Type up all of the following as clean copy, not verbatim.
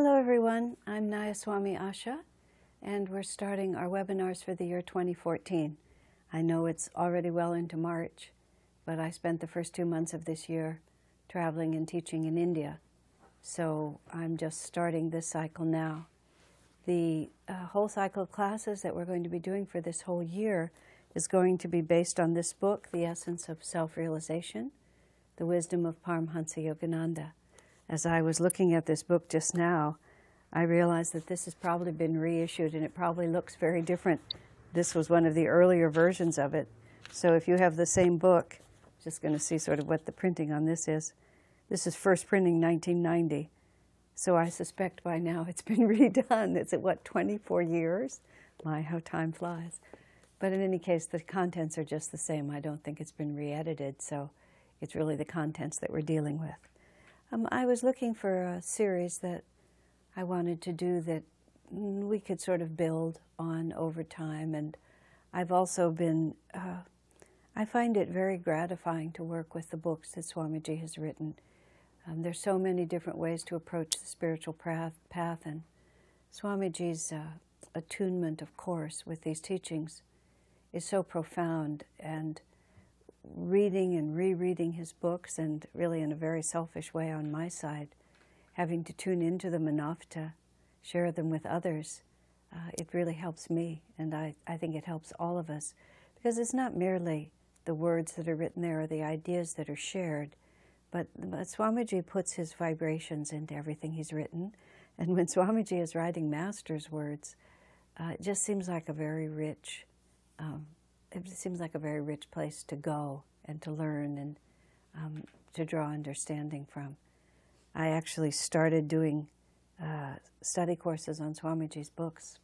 Hello everyone, I'm Nayaswami Asha, and we're starting our webinars for the year 2014. I know it's already well into March, but I spent the first 2 months of this year traveling and teaching in India, so I'm just starting this cycle now. The whole cycle of classes that we're going to be doing for this whole year is going to be based on this book, The Essence of Self-Realization, The Wisdom of Paramhansa Yogananda. As I was looking at this book just now, I realized that this has probably been reissued and it probably looks very different. This was one of the earlier versions of it. So if you have the same book, I'm just going to see sort of what the printing on this is. This is first printing 1990. So I suspect by now it's been redone. It's at what, 24 years? My, how time flies. But in any case, the contents are just the same. I don't think it's been re-edited, so it's really the contents that we're dealing with. I was looking for a series that I wanted to do that we could sort of build on over time, and I've also been, I find it very gratifying to work with the books that Swamiji has written. There's so many different ways to approach the spiritual path, and Swamiji's attunement, of course, with these teachings is so profound, and reading and rereading his books, and really in a very selfish way on my side, having to tune into them enough to share them with others, it really helps me, and I think it helps all of us, because it's not merely the words that are written there or the ideas that are shared, but Swamiji puts his vibrations into everything he's written, and when Swamiji is writing Master's words, it just seems like a very rich place to go and to learn and to draw understanding from. I actually started doing study courses on Swamiji's books,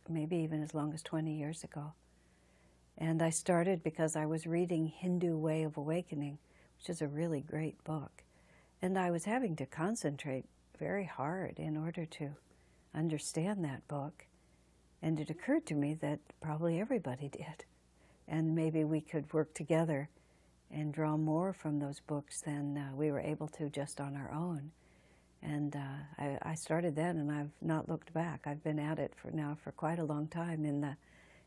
maybe even as long as 20 years ago. And I started because I was reading Hindu Way of Awakening, which is a really great book. And I was having to concentrate very hard in order to understand that book. And it occurred to me that probably everybody did. And maybe we could work together and draw more from those books than we were able to just on our own. And I started then, and I've not looked back. I've been at it for quite a long time in the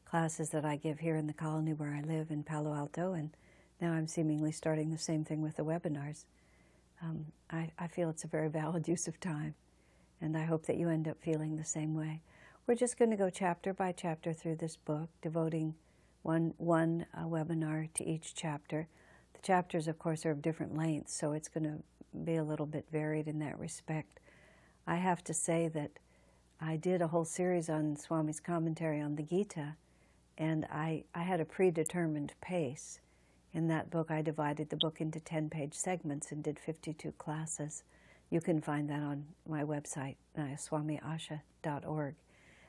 classes that I give here in the colony where I live in Palo Alto, and now I'm seemingly starting the same thing with the webinars. I feel it's a very valid use of time, and I hope that you end up feeling the same way. We're just going to go chapter by chapter through this book, devoting one webinar to each chapter. The chapters, of course, are of different lengths, so it's going to be a little bit varied in that respect. I have to say that I did a whole series on Swami's commentary on the Gita, and I had a predetermined pace. In that book, I divided the book into 10-page segments and did 52 classes. You can find that on my website, nayaswamiasha.org.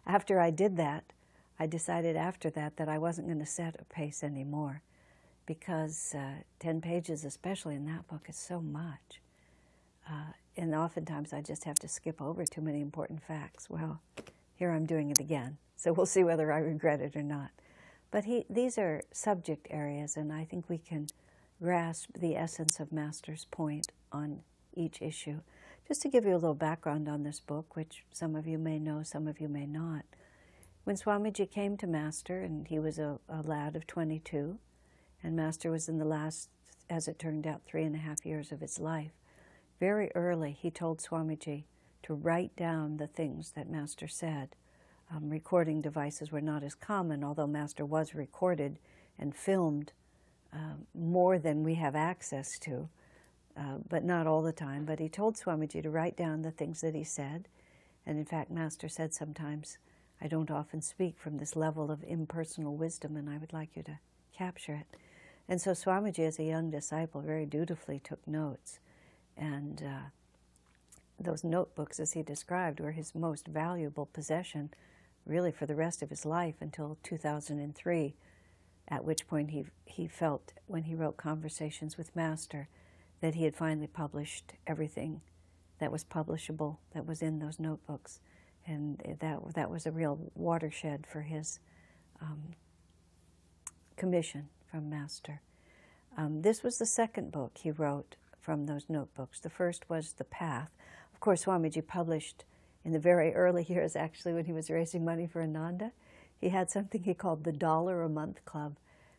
After I did that, I decided after that that I wasn't going to set a pace anymore, because 10 pages, especially in that book, is so much. And oftentimes I just have to skip over too many important facts. Well, here I'm doing it again, so we'll see whether I regret it or not. But these are subject areas, and I think we can grasp the essence of Master's point on each issue. Just to give you a little background on this book, which some of you may know, some of you may not. When Swamiji came to Master, and he was a lad of 22, and Master was in the last, as it turned out, 3.5 years of his life, very early he told Swamiji to write down the things that Master said. Recording devices were not as common, although Master was recorded and filmed more than we have access to, but not all the time. But he told Swamiji to write down the things that he said. And in fact, Master said sometimes, I don't often speak from this level of impersonal wisdom, and I would like you to capture it. And so Swamiji, as a young disciple, very dutifully took notes. And those notebooks, as he described, were his most valuable possession, really for the rest of his life until 2003, at which point he felt, when he wrote Conversations with Master, that he had finally published everything that was publishable, that was in those notebooks. And that was a real watershed for his commission from Master. This was the second book he wrote from those notebooks. The first was The Path. Of course, Swamiji published in the very early years, actually, when he was raising money for Ananda, he had something he called the $1 a month club.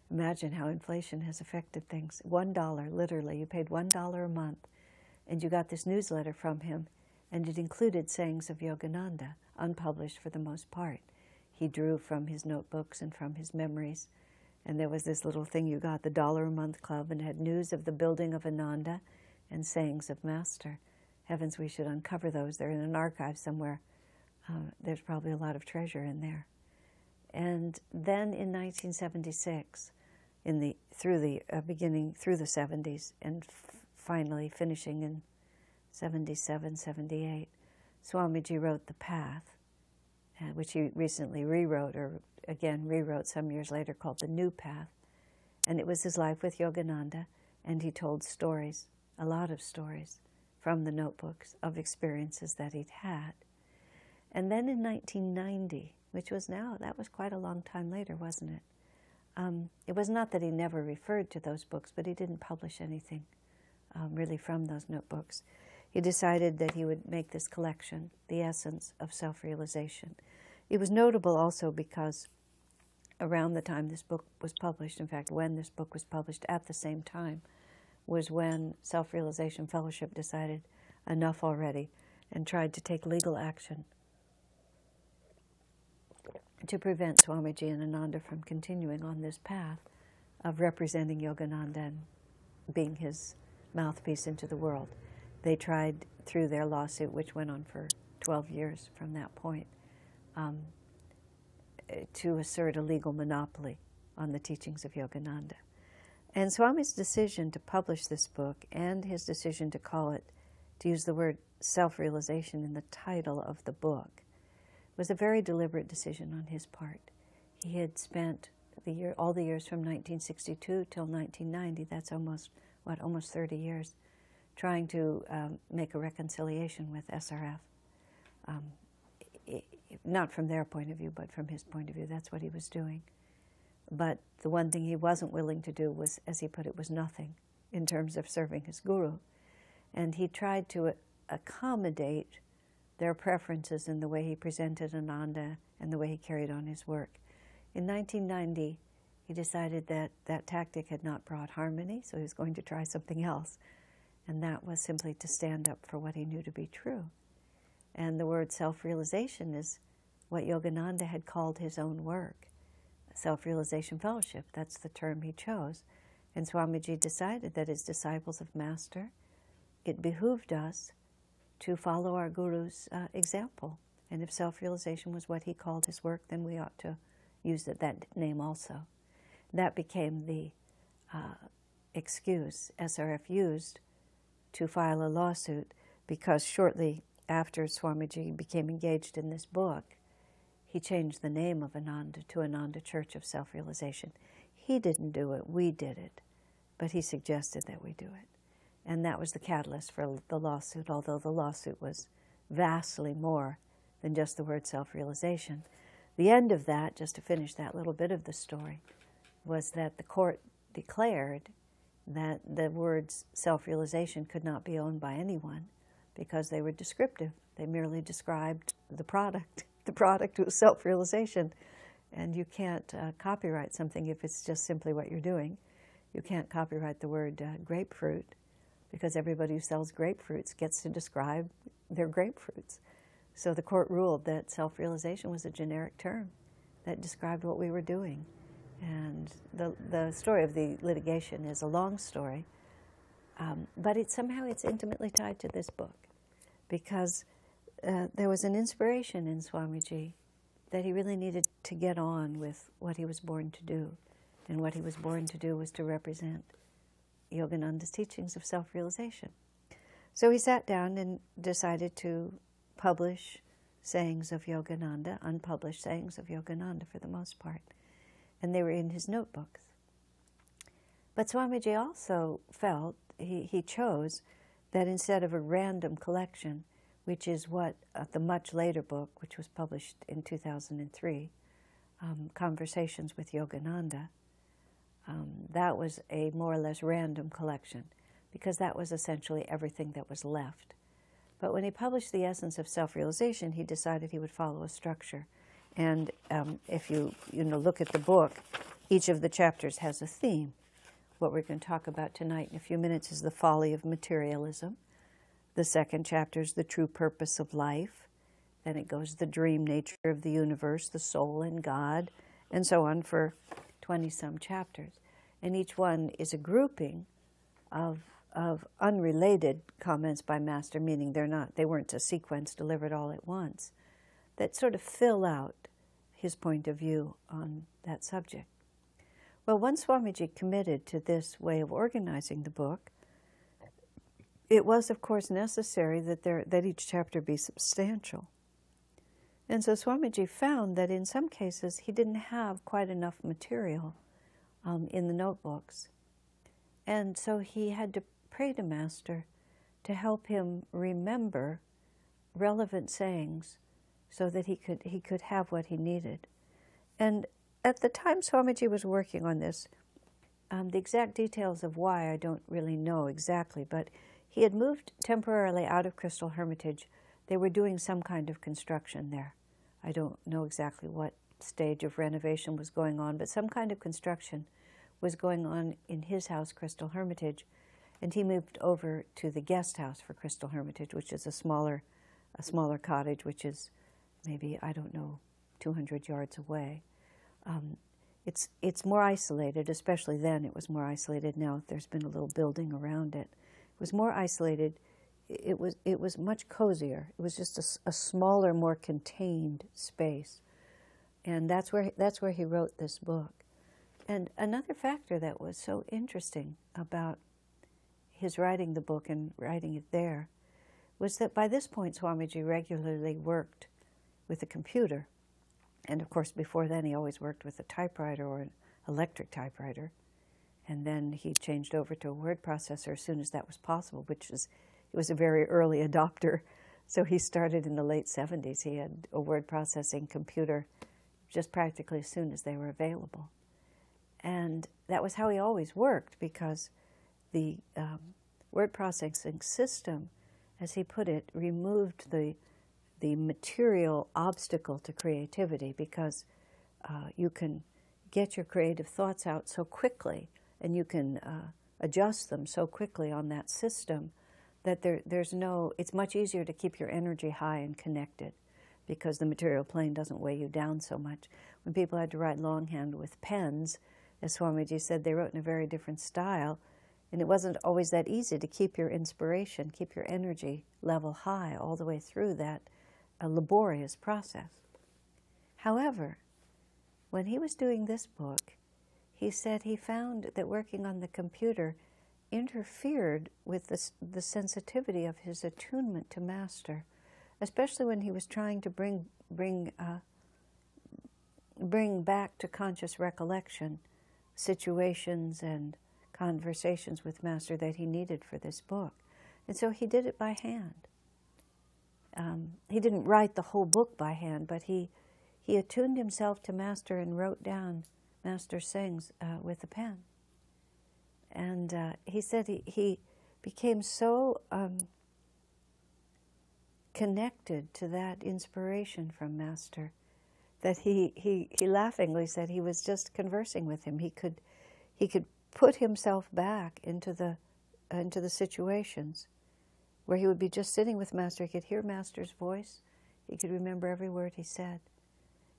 Imagine how inflation has affected things. $1, literally. You paid $1 a month, and you got this newsletter from him, and it included sayings of Yogananda, unpublished for the most part. He drew from his notebooks and from his memories. And there was this little thing you got, the $1 a month club, and it had news of the building of Ananda and sayings of Master. Heavens, we should uncover those. They're in an archive somewhere. There's probably a lot of treasure in there. And then in 1976, through the 70s, and finally finishing in 77, 78, Swamiji wrote The Path, which he recently rewrote, or again rewrote some years later, called The New Path. And it was his life with Yogananda, and he told stories, a lot of stories, from the notebooks of experiences that he'd had. And then in 1990, that was quite a long time later, wasn't it? It was not that he never referred to those books, but he didn't publish anything really from those notebooks. He decided that he would make this collection, The Essence of Self-Realization. It was notable also because around the time this book was published, in fact, when this book was published at the same time, was when Self-Realization Fellowship decided enough already and tried to take legal action to prevent Swamiji and Ananda from continuing on this path of representing Yogananda and being his mouthpiece into the world. They tried through their lawsuit, which went on for 12 years from that point, to assert a legal monopoly on the teachings of Yogananda. And Swami's decision to publish this book and his decision to call it, to use the word self-realization in the title of the book, was a very deliberate decision on his part. He had spent all the years from 1962 till 1990, that's almost 30 years, trying to make a reconciliation with SRF. Not from their point of view, but from his point of view, that's what he was doing. But the one thing he wasn't willing to do was, as he put it, was nothing in terms of serving his guru. And he tried to accommodate their preferences in the way he presented Ananda and the way he carried on his work. In 1990, he decided that that tactic had not brought harmony, so he was going to try something else. And that was simply to stand up for what he knew to be true. And the word self-realization is what Yogananda had called his own work. Self-realization fellowship, that's the term he chose. And Swamiji decided that as disciples of Master, it behooved us to follow our Guru's example. And if self-realization was what he called his work, then we ought to use that name also. That became the excuse SRF used to file a lawsuit, because shortly after Swamiji became engaged in this book, he changed the name of Ananda to Ananda Church of Self-Realization. He didn't do it, we did it, but he suggested that we do it. And that was the catalyst for the lawsuit, although the lawsuit was vastly more than just the word self-realization. The end of that, just to finish that little bit of the story, was that the court declared that the words self-realization could not be owned by anyone because they were descriptive. They merely described the product. The product was self-realization. And you can't copyright something if it's just simply what you're doing. You can't copyright the word grapefruit, because everybody who sells grapefruits gets to describe their grapefruits. So the court ruled that self-realization was a generic term that described what we were doing. And the story of the litigation is a long story, but somehow it's intimately tied to this book, because there was an inspiration in Swamiji that he really needed to get on with what he was born to do. And what he was born to do was to represent Yogananda's teachings of self-realization. So he sat down and decided to publish sayings of Yogananda, unpublished sayings of Yogananda for the most part. And they were in his notebooks. But Swamiji also felt, he chose, that instead of a random collection, which is what the much later book, which was published in 2003, Conversations with Yogananda, that was a more or less random collection, because that was essentially everything that was left. But when he published The Essence of Self-Realization, he decided he would follow a structure. And if you look at the book, each of the chapters has a theme. What we're going to talk about tonight in a few minutes is the folly of materialism. The second chapter is the true purpose of life. Then it goes the dream nature of the universe, the soul and God, and so on for 20-some chapters. And each one is a grouping of unrelated comments by Master, meaning they weren't a sequence delivered all at once, that sort of fill out his point of view on that subject. Well, once Swamiji committed to this way of organizing the book, it was, of course, necessary that each chapter be substantial. And so Swamiji found that in some cases he didn't have quite enough material in the notebooks. And so he had to pray to Master to help him remember relevant sayings so that he could have what he needed. And at the time Swamiji was working on this, the exact details of why I don't really know exactly, but he had moved temporarily out of Crystal Hermitage. They were doing some kind of construction there. I don't know exactly what stage of renovation was going on, but some kind of construction was going on in his house, Crystal Hermitage, and he moved over to the guest house for Crystal Hermitage, which is a smaller cottage, which is maybe, I don't know, 200 yards away. It's more isolated, especially then it was more isolated. Now there's been a little building around it. It was more isolated. It was much cozier. It was just a smaller, more contained space. And that's where he wrote this book. And another factor that was so interesting about his writing the book and writing it there was that by this point Swamiji regularly worked with a computer. And of course before then he always worked with a typewriter or an electric typewriter. And then he changed over to a word processor as soon as that was possible, he was a very early adopter. So he started in the late 70s. He had a word processing computer just practically as soon as they were available. And that was how he always worked, because the word processing system, as he put it, removed the material obstacle to creativity, because you can get your creative thoughts out so quickly and you can adjust them so quickly on that system that it's much easier to keep your energy high and connected, because the material plane doesn't weigh you down so much. When people had to write longhand with pens, as Swamiji said, they wrote in a very different style, and it wasn't always that easy to keep your inspiration, keep your energy level high all the way through that laborious process. However, when he was doing this book, he said he found that working on the computer interfered with the sensitivity of his attunement to Master, especially when he was trying to bring back to conscious recollection situations and conversations with Master that he needed for this book. And so he did it by hand. He didn't write the whole book by hand, but he attuned himself to Master and wrote down Master's sayings with a pen. And he said he became so connected to that inspiration from Master that he laughingly said he was just conversing with him. He could put himself back into the situations where he would be just sitting with Master. He could hear Master's voice. He could remember every word he said.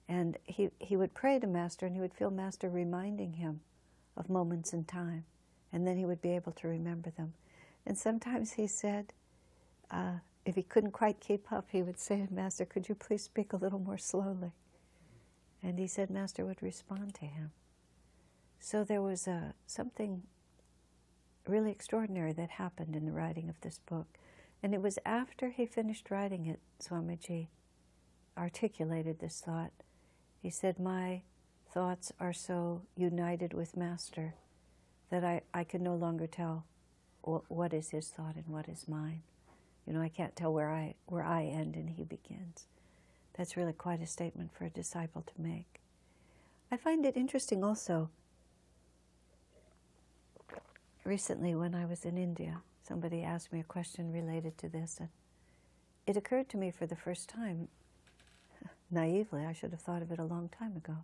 And he would pray to Master, and he would feel Master reminding him of moments in time. And then he would be able to remember them. And sometimes he said, if he couldn't quite keep up, he would say to Master, "Could you please speak a little more slowly?" And he said Master would respond to him. So there was something really extraordinary that happened in the writing of this book. And it was after he finished writing it, Swamiji articulated this thought. He said, "My thoughts are so united with Master that I can no longer tell what is his thought and what is mine. You know, I can't tell where I end and he begins." That's really quite a statement for a disciple to make. I find it interesting also. Recently when I was in India, somebody asked me a question related to this, and it occurred to me for the first time, naively, I should have thought of it a long time ago,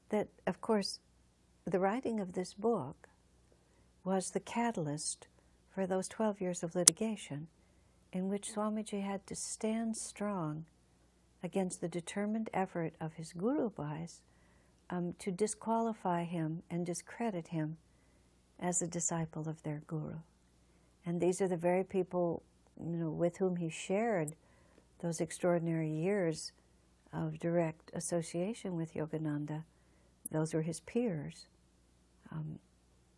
that, of course, the writing of this book was the catalyst for those 12 years of litigation in which Swamiji had to stand strong against the determined effort of his Guru Bhais to disqualify him and discredit him as a disciple of their Guru. And these are the very people, with whom he shared those extraordinary years of direct association with Yogananda. Those were his peers.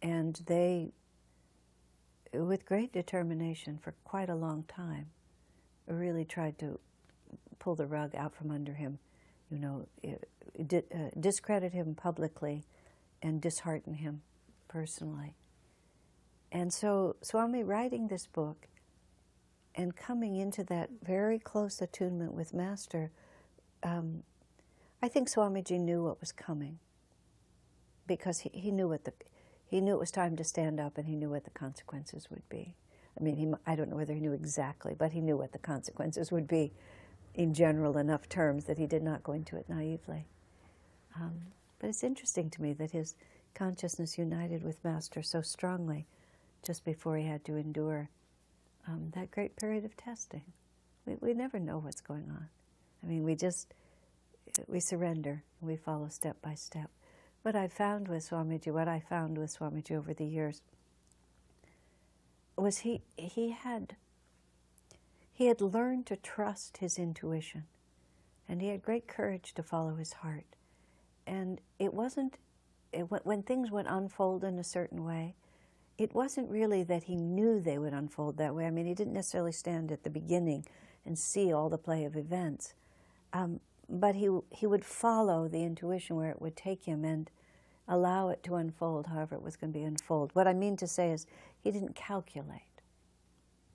And they, with great determination for quite a long time, really tried to pull the rug out from under him, discredit him publicly and dishearten him personally. And so Swami writing this book and coming into that very close attunement with Master, I think Swamiji knew what was coming, because he knew he knew it was time to stand up, and he knew what the consequences would be. I mean, I don't know whether he knew exactly, but he knew what the consequences would be in general enough terms that he did not go into it naively. But it's interesting to me that his consciousness united with Master so strongly just before he had to endure that great period of testing. We never know what's going on. I mean, we surrender, and we follow step by step. What I found with Swamiji over the years was he had learned to trust his intuition, and he had great courage to follow his heart. And when things would unfold in a certain way, it wasn't really that he knew they would unfold that way. I mean, he didn't necessarily stand at the beginning and see all the play of events, but he would follow the intuition where it would take him and allow it to unfold however it was going to be unfold. What I mean to say is he didn't calculate.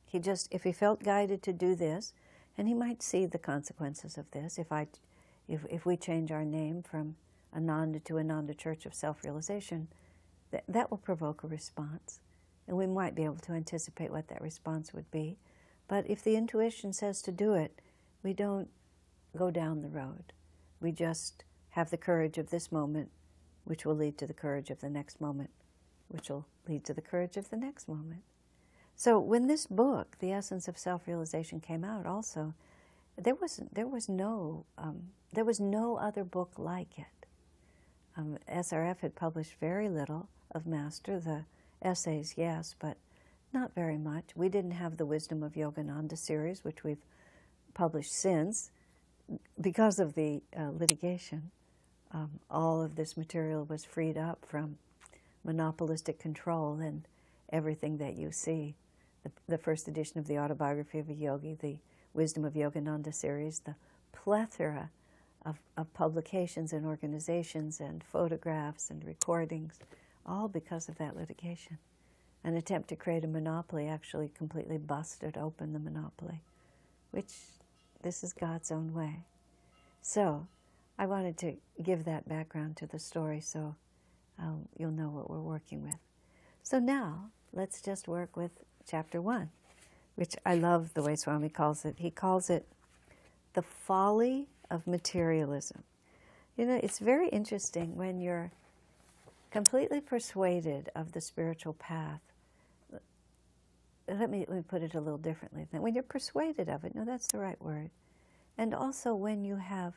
He just, if he felt guided to do this, and he might see the consequences of this, if we change our name from Ananda to Ananda Church of Self-Realization, that will provoke a response, and we might be able to anticipate what that response would be. But if the intuition says to do it, we don't go down the road. We just have the courage of this moment, which will lead to the courage of the next moment, which will lead to the courage of the next moment. So when this book, The Essence of Self-Realization, came out also, there was no other book like it. SRF had published very little of Master, the essays, yes, but not very much. We didn't have the Wisdom of Yogananda series, which we've published since. Because of the litigation, all of this material was freed up from monopolistic control, and everything that you see, the first edition of the Autobiography of a Yogi, the Wisdom of Yogananda series, the plethora of publications and organizations and photographs and recordings, all because of that litigation. An attempt to create a monopoly actually completely busted open the monopoly, which this is God's own way. So I wanted to give that background to the story so you'll know what we're working with. So now let's just work with Chapter 1, which I love the way Swami calls it. He calls it the folly of materialism. It's very interesting when you're completely persuaded of the spiritual path. Let me put it a little differently. When you're persuaded of it, no, that's the right word. And also when you have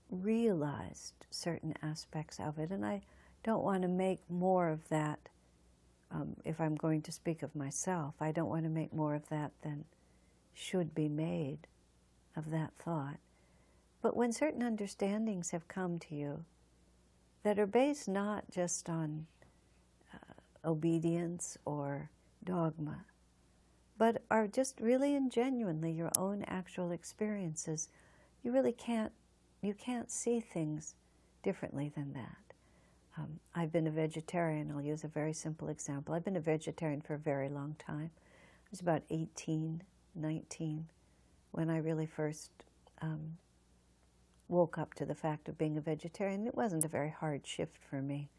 realized certain aspects of it, and I don't want to make more of that, if I'm going to speak of myself, I don't want to make more of that than should be made of that thought. But when certain understandings have come to you that are based not just on obedience or dogma, but are just really and genuinely your own actual experiences, you can't see things differently than that. I've been a vegetarian. I'll use a very simple example. I've been a vegetarian for a very long time. I was about 18, 19 when I really first woke up to the fact of being a vegetarian. It wasn't a very hard shift for me,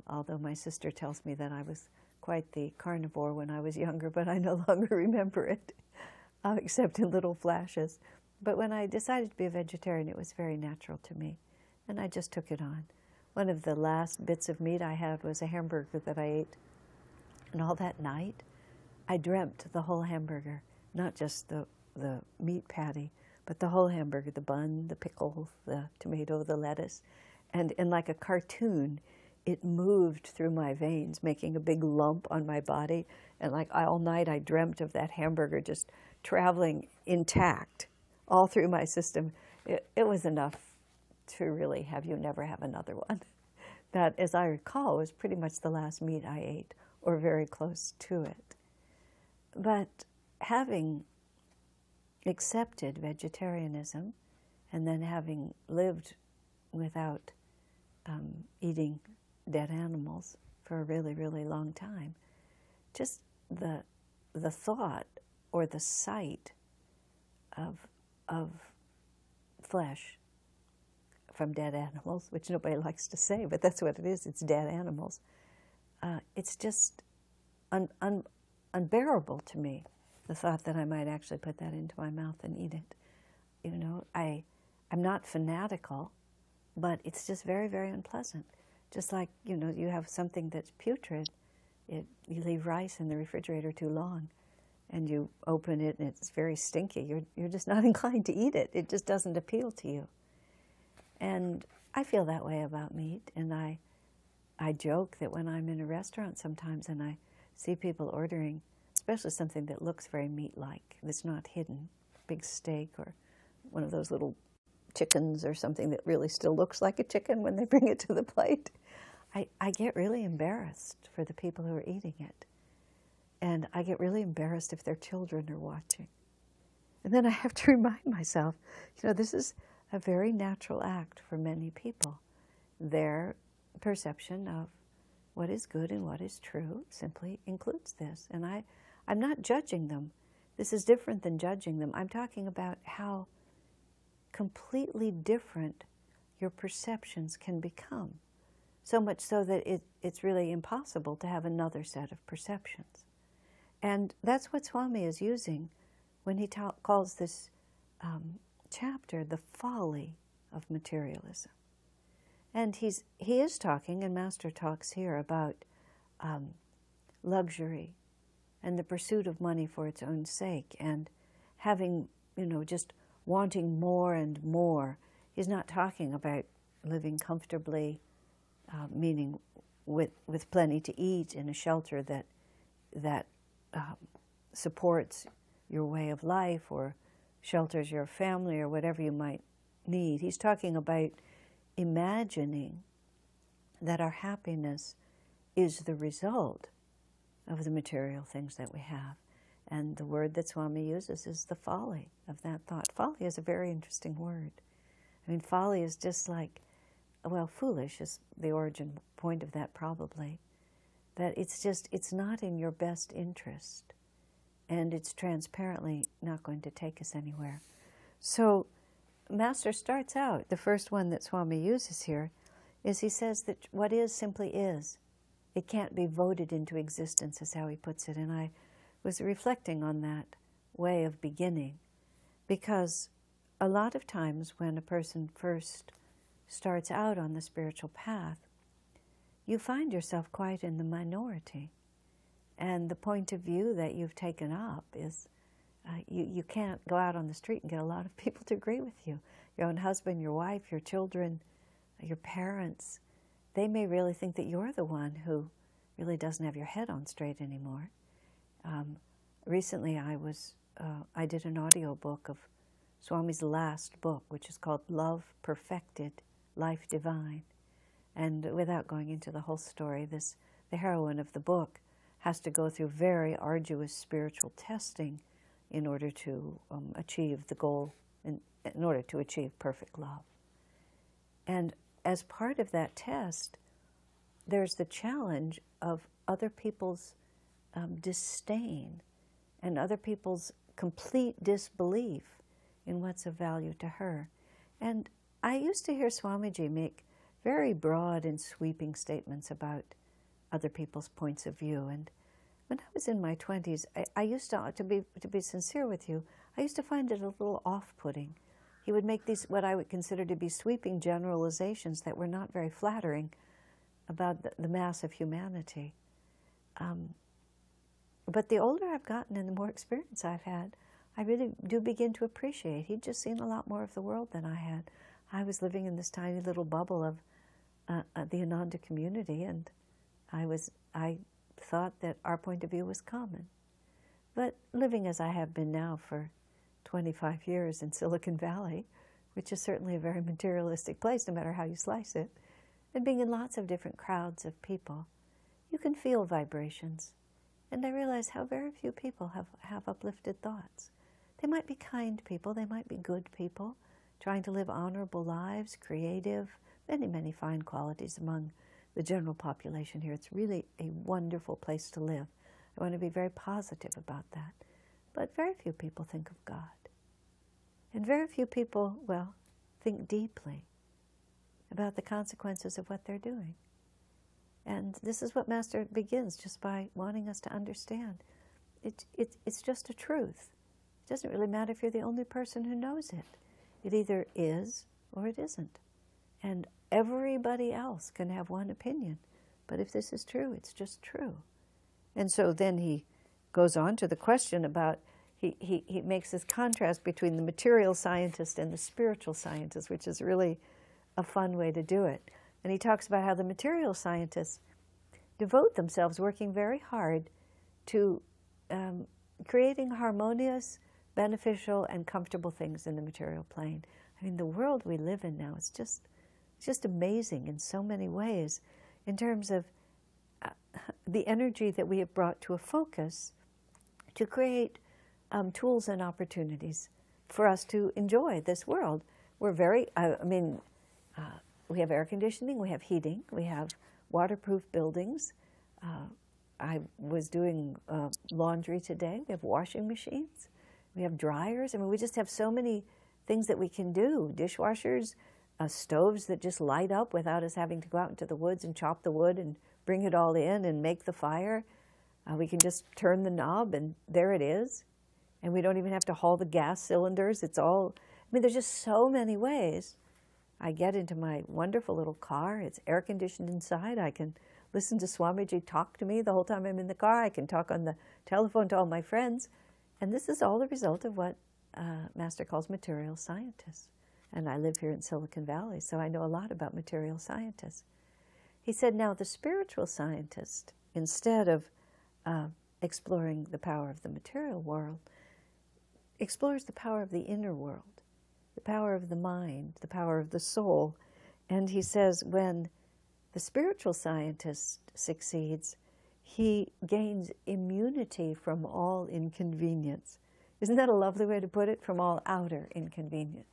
although my sister tells me that I was quite the carnivore when I was younger, but I no longer remember it. except in little flashes. But when I decided to be a vegetarian, it was very natural to me, and I just took it on. One of the last bits of meat I had was a hamburger that I ate, and all that night, I dreamt the whole hamburger, not just the meat patty, but the whole hamburger, the bun, the pickle, the tomato, the lettuce. And like a cartoon, it moved through my veins, making a big lump on my body. And like all night, I dreamt of that hamburger just traveling intact all through my system. It was enough to really have you never have another one. That, as I recall, was pretty much the last meat I ate, or very close to it. But having accepted vegetarianism, and then having lived without eating dead animals for a really, really long time, just the thought or the sight of flesh from dead animals, which nobody likes to say, but that's what it is, it's dead animals. It's just unbearable to me, the thought that I might actually put that into my mouth and eat it. You know, I'm not fanatical, but it's just very, very unpleasant. Just like, you know, you have something that's putrid, you leave rice in the refrigerator too long, and you open it and it's very stinky. You're just not inclined to eat it. It just doesn't appeal to you. And I feel that way about meat, and I joke that when I'm in a restaurant sometimes and I see people ordering, especially something that looks very meat-like, that's not hidden, big steak or one of those little chickens or something that really still looks like a chicken when they bring it to the plate, I get really embarrassed for the people who are eating it. And I get really embarrassed if their children are watching. And then I have to remind myself, you know, this is a very natural act for many people. Their perception of what is good and what is true simply includes this. And I'm not judging them. This is different than judging them. I'm talking about how completely different your perceptions can become. So much so that it's really impossible to have another set of perceptions. And that's what Swami is using when he calls this chapter the folly of materialism. And he is talking, and Master talks here, about luxury and the pursuit of money for its own sake, and having, you know, just wanting more and more. He's not talking about living comfortably, meaning with plenty to eat in a shelter that supports your way of life or shelters your family or whatever you might need. He's talking about imagining that our happiness is the result of the material things that we have. And the word that Swami uses is the folly of that thought. Folly is a very interesting word. I mean, folly is just like, well, foolish is the origin point of that probably. That it's not in your best interest. And it's transparently not going to take us anywhere. So Master starts out, the first one that Swami uses here, is he says that what is simply is. It can't be voted into existence, is how he puts it. And I was reflecting on that way of beginning, because a lot of times when a person first starts out on the spiritual path, you find yourself quite in the minority. And the point of view that you've taken up is you can't go out on the street and get a lot of people to agree with you. Your own husband, your wife, your children, your parents, they may really think that you're the one who really doesn't have your head on straight anymore. Recently I did an audio book of Swami's last book, which is called Love Perfected, Life Divine. And without going into the whole story, the heroine of the book has to go through very arduous spiritual testing in order to achieve the goal, in order to achieve perfect love. And as part of that test, there's the challenge of other people's disdain and other people's complete disbelief in what's of value to her. And I used to hear Swamiji make very broad and sweeping statements about other people's points of view, and When I was in my 20s, I used to be sincere with you, I used to find it a little off-putting. He would make these, what I would consider to be sweeping generalizations that were not very flattering about the mass of humanity. But the older I've gotten and the more experience I've had, I really do begin to appreciate. He'd just seen a lot more of the world than I had. I was living in this tiny little bubble of the Ananda community, and I thought that our point of view was common. But living as I have been now for 25 years in Silicon Valley, which is certainly a very materialistic place, no matter how you slice it, and being in lots of different crowds of people, you can feel vibrations. And I realize how very few people have uplifted thoughts. They might be kind people, they might be good people, trying to live honorable lives, creative, many, many fine qualities among the general population here. It's really a wonderful place to live. I want to be very positive about that. But very few people think of God. And very few people, well, think deeply about the consequences of what they're doing. And this is what Master begins, just by wanting us to understand. It's just a truth. It doesn't really matter if you're the only person who knows it. It either is or it isn't. And everybody else can have one opinion. But if this is true, it's just true. And so then he goes on to the question about, he makes this contrast between the material scientist and the spiritual scientist, which is really a fun way to do it. And he talks about how the material scientists devote themselves working very hard to creating harmonious, beneficial, and comfortable things in the material plane. I mean, the world we live in now is just amazing in so many ways in terms of the energy that we have brought to a focus to create tools and opportunities for us to enjoy this world. We're very, we have air conditioning, we have heating, we have waterproof buildings. I was doing laundry today. We have washing machines, we have dryers. I mean, we just have so many things that we can do. Dishwashers, stoves that just light up without us having to go out into the woods and chop the wood and bring it all in and make the fire. We can just turn the knob and there it is. And we don't even have to haul the gas cylinders. It's all, I mean, there's just so many ways. I get into my wonderful little car. It's air conditioned inside. I can listen to Swamiji talk to me the whole time I'm in the car. I can talk on the telephone to all my friends. And this is all the result of what Master calls material scientists. And I live here in Silicon Valley, so I know a lot about material scientists. He said, now the spiritual scientist, instead of exploring the power of the material world, explores the power of the inner world, the power of the mind, the power of the soul. And he says when the spiritual scientist succeeds, he gains immunity from all inconvenience. Isn't that a lovely way to put it? From all outer inconvenience.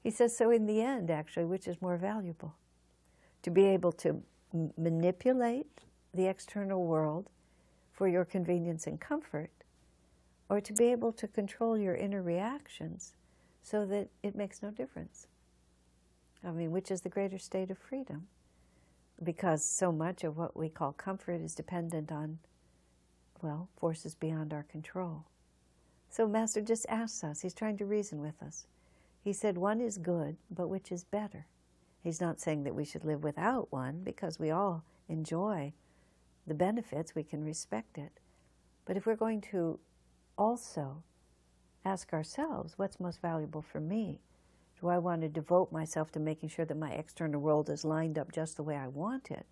He says, so in the end, actually, which is more valuable? To be able to manipulate the external world for your convenience and comfort, or to be able to control your inner reactions so that it makes no difference. I mean, which is the greater state of freedom? Because so much of what we call comfort is dependent on, well, forces beyond our control. So Master just asks us, he's trying to reason with us. He said, one is good, but which is better? He's not saying that we should live without one, because we all enjoy the benefits, we can respect it. But if we're going to also ask ourselves, what's most valuable for me? Do I want to devote myself to making sure that my external world is lined up just the way I want it?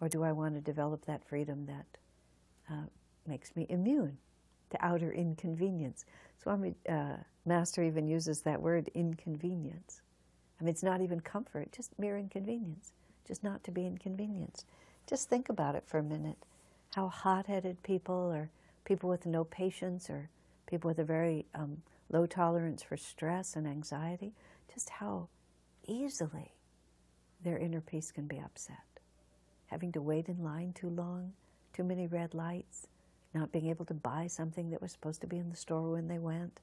Or do I want to develop that freedom that makes me immune to outer inconvenience? Swami Master even uses that word, inconvenience. I mean, it's not even comfort, just mere inconvenience, just not to be inconvenienced. Just think about it for a minute, how hot-headed people, or people with no patience, or people with a very low tolerance for stress and anxiety, just how easily their inner peace can be upset. Having to wait in line too long, too many red lights, not being able to buy something that was supposed to be in the store when they went,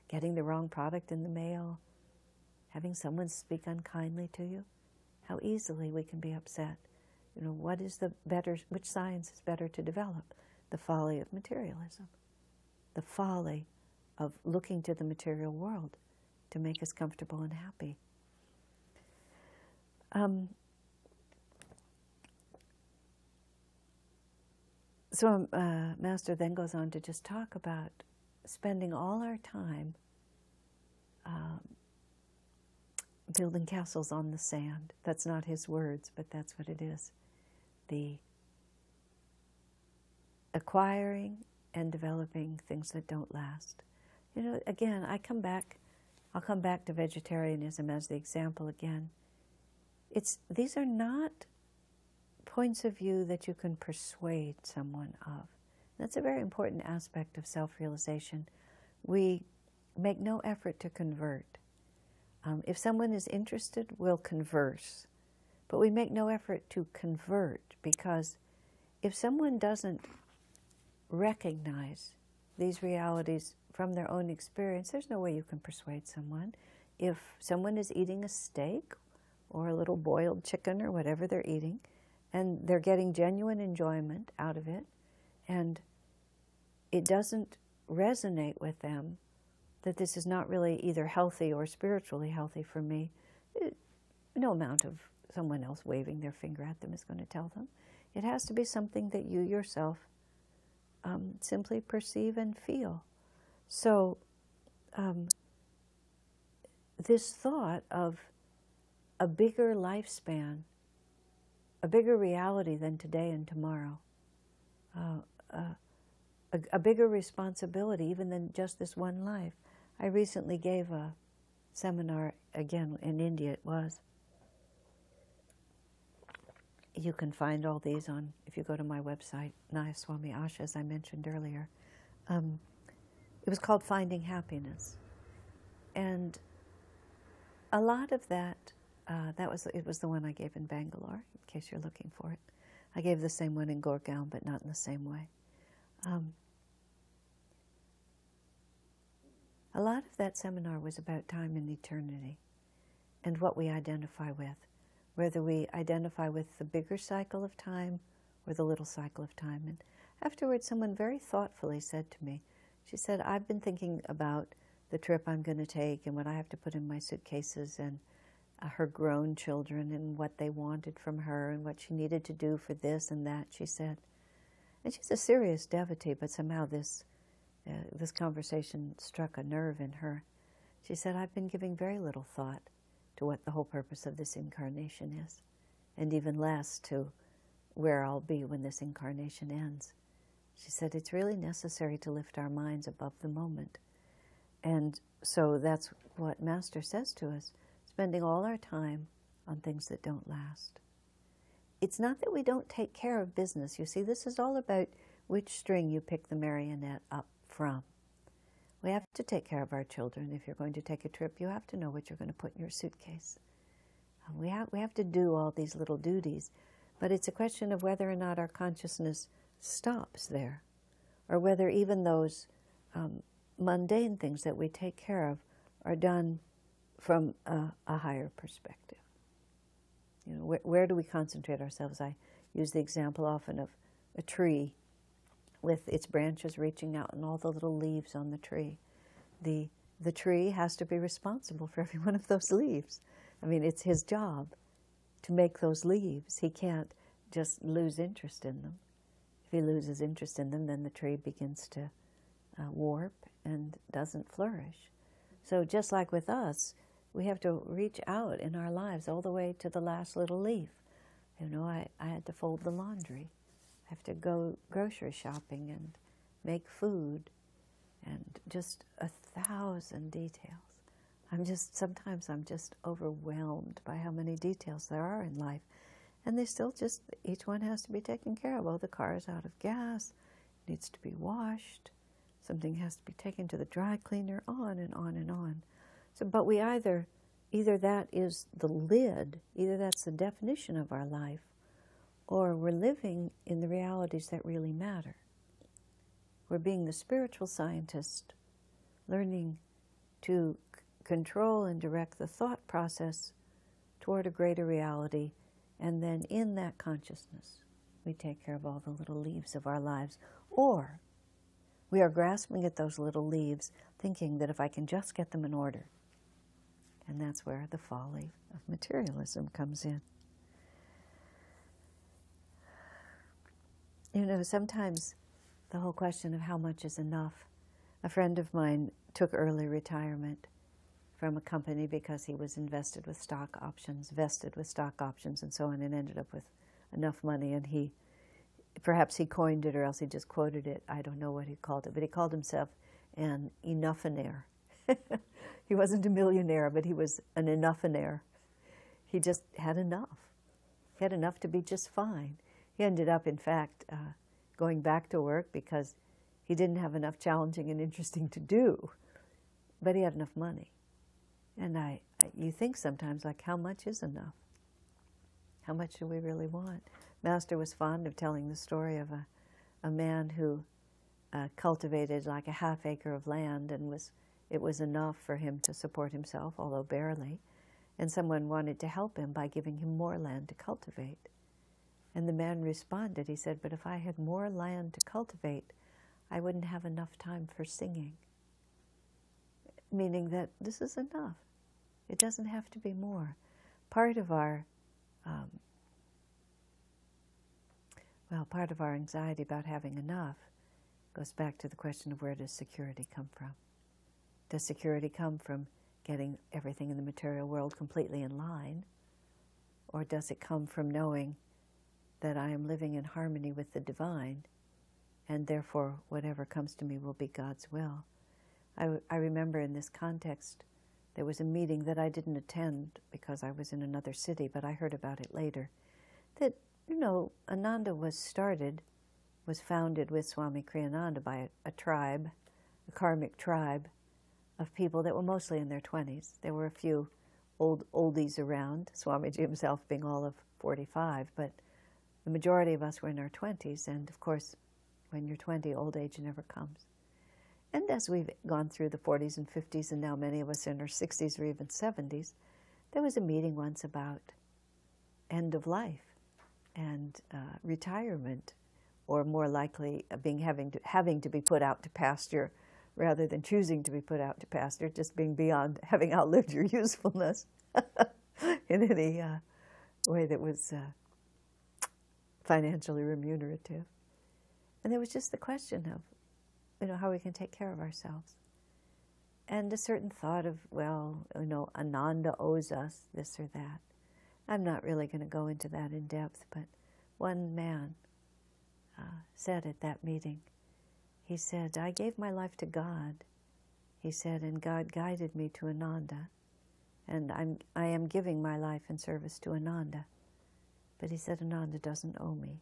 getting the wrong product in the mail, having someone speak unkindly to you, how easily we can be upset. You know, what is the better, which science is better to develop? the folly of materialism, the folly of looking to the material world to make us comfortable and happy. So Master then goes on to just talk about spending all our time building castles on the sand. That's not his words, but that's what it is. The acquiring and developing things that don't last. You know, again, I'll come back to vegetarianism as the example again. These are not points of view that you can persuade someone of. That's a very important aspect of self-realization. We make no effort to convert. If someone is interested, we'll converse. But we make no effort to convert, because if someone doesn't recognize these realities from their own experience, there's no way you can persuade someone. If someone is eating a steak or a little boiled chicken or whatever they're eating, and they're getting genuine enjoyment out of it, and it doesn't resonate with them that this is not really either healthy or spiritually healthy for me, no amount of someone else waving their finger at them is going to tell them. It has to be something that you yourself simply perceive and feel. So this thought of a bigger lifespan, a bigger reality than today and tomorrow, a bigger responsibility even than just this one life. I recently gave a seminar, again, in India it was. You can find all these on, if you go to my website, Nayaswami Asha, as I mentioned earlier. It was called Finding Happiness. And a lot of that, it was the one I gave in Bangalore, in case you're looking for it. I gave the same one in Gurgaon, but not in the same way. A lot of that seminar was about time and eternity and what we identify with, whether we identify with the bigger cycle of time or the little cycle of time. And afterwards, someone very thoughtfully said to me, she said, I've been thinking about the trip I'm going to take and what I have to put in my suitcases, and her grown children and what they wanted from her and what she needed to do for this and that, she said. And she's a serious devotee, but somehow this conversation struck a nerve in her. She said, I've been giving very little thought to what the whole purpose of this incarnation is, and even less to where I'll be when this incarnation ends. She said, it's really necessary to lift our minds above the moment. And so that's what Master says to us, spending all our time on things that don't last. It's not that we don't take care of business. You see, this is all about which string you pick the marionette up from. We have to take care of our children. If you're going to take a trip, you have to know what you're going to put in your suitcase. We have to do all these little duties, but it's a question of whether or not our consciousness stops there, or whether even those mundane things that we take care of are done from a higher perspective. You know, where do we concentrate ourselves? I use the example often of a tree with its branches reaching out and all the little leaves on the tree. The tree has to be responsible for every one of those leaves. I mean, it's his job to make those leaves. He can't just lose interest in them. If he loses interest in them, then the tree begins to warp and doesn't flourish. So just like with us, we have to reach out in our lives all the way to the last little leaf. You know, I had to fold the laundry. I have to go grocery shopping and make food, and just 1,000 details. Sometimes I'm just overwhelmed by how many details there are in life. And they still just, each one has to be taken care of. Oh, the car is out of gas, needs to be washed, something has to be taken to the dry cleaner, on and on and on. So, but we either that is the lid, either that's the definition of our life, or we're living in the realities that really matter. We're being the spiritual scientist, learning to control and direct the thought process toward a greater reality, and then in that consciousness, we take care of all the little leaves of our lives. Or we are grasping at those little leaves, thinking that if I can just get them in order. And that's where the folly of materialism comes in. You know, sometimes the whole question of how much is enough. A friend of mine took early retirement from a company because he was vested with stock options, and so on, and ended up with enough money. And perhaps he coined it, or else he just quoted it. I don't know what he called it, but he called himself an enoughaire. He wasn't a millionaire, but he was an enoughaire. He just had enough. He had enough to be just fine. He ended up, in fact, going back to work because he didn't have enough challenging and interesting to do, but he had enough money. And you think sometimes, like, how much is enough? How much do we really want? Master was fond of telling the story of a man who cultivated like a half acre of land, and it was enough for him to support himself, although barely. And someone wanted to help him by giving him more land to cultivate. And the man responded, he said, but if I had more land to cultivate, I wouldn't have enough time for singing. Meaning that this is enough. It doesn't have to be more. Part of our anxiety about having enough goes back to the question of, where does security come from? Does security come from getting everything in the material world completely in line? Or does it come from knowing that I am living in harmony with the divine, and therefore whatever comes to me will be God's will? I remember in this context, there was a meeting that I didn't attend because I was in another city, but I heard about it later, that, you know, Ananda was founded with Swami Kriyananda by a tribe, a karmic tribe of people that were mostly in their 20s. There were a few oldies around, Swamiji himself being all of 45, but the majority of us were in our 20s, and of course, when you're 20, old age never comes. And as we've gone through the 40s and 50s, and now many of us in our 60s or even 70s, there was a meeting once about end of life and retirement, or more likely having to be put out to pasture rather than choosing to be put out to pasture, just being beyond having outlived your usefulness in any way that was financially remunerative. And there was just the question of, you know, how we can take care of ourselves. And a certain thought of, well, you know, Ananda owes us this or that. I'm not really going to go into that in depth, but one man said at that meeting, he said, I gave my life to God, he said, and God guided me to Ananda, and I am giving my life in service to Ananda. But he said, Ananda doesn't owe me.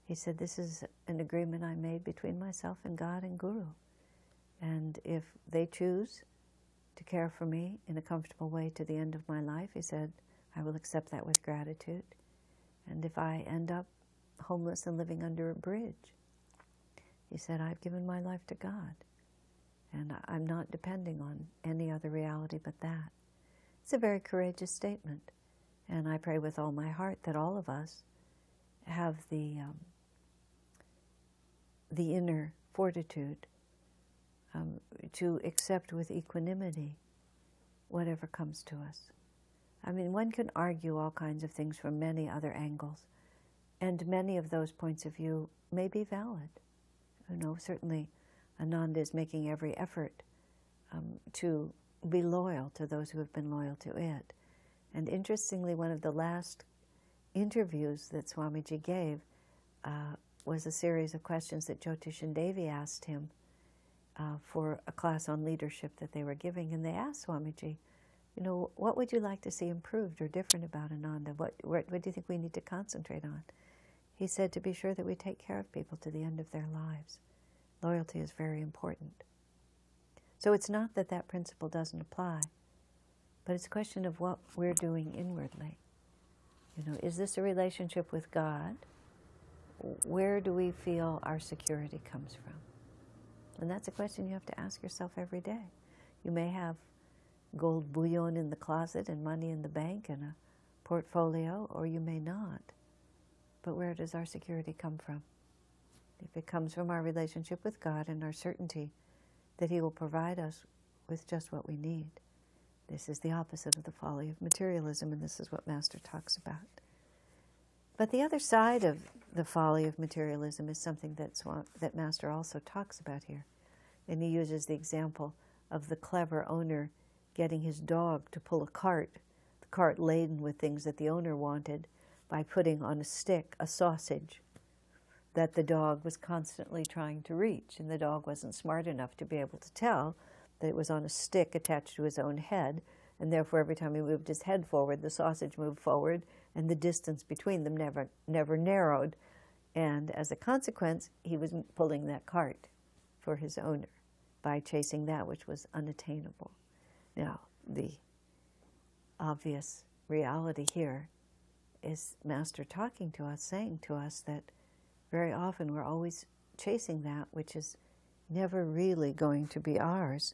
He said, this is an agreement I made between myself and God and Guru. And if they choose to care for me in a comfortable way to the end of my life, he said, I will accept that with gratitude. And if I end up homeless and living under a bridge, he said, I've given my life to God. And I'm not depending on any other reality but that. It's a very courageous statement. And I pray with all my heart that all of us have the inner fortitude to accept with equanimity whatever comes to us. I mean, one can argue all kinds of things from many other angles, and many of those points of view may be valid. You know, certainly Ananda is making every effort to be loyal to those who have been loyal to it. And interestingly, one of the last interviews that Swamiji gave was a series of questions that Jyotish and Devi asked him for a class on leadership that they were giving. And they asked Swamiji, you know, what would you like to see improved or different about Ananda? What do you think we need to concentrate on? He said, to be sure that we take care of people to the end of their lives. Loyalty is very important. So it's not that that principle doesn't apply, but it's a question of what we're doing inwardly. You know, is this a relationship with God? Where do we feel our security comes from? And that's a question you have to ask yourself every day. You may have gold bullion in the closet and money in the bank and a portfolio, or you may not. But where does our security come from? If it comes from our relationship with God and our certainty that He will provide us with just what we need. This is the opposite of the folly of materialism, and this is what Master talks about. But the other side of the folly of materialism is something that Master also talks about here. And he uses the example of the clever owner getting his dog to pull the cart laden with things that the owner wanted, by putting on a stick a sausage that the dog was constantly trying to reach. And the dog wasn't smart enough to be able to tell that it was on a stick attached to his own head, and therefore every time he moved his head forward, the sausage moved forward, and the distance between them never narrowed. And as a consequence, he was pulling that cart for his owner by chasing that which was unattainable. Now, the obvious reality here is Master talking to us, saying to us that very often we're always chasing that which is never really going to be ours.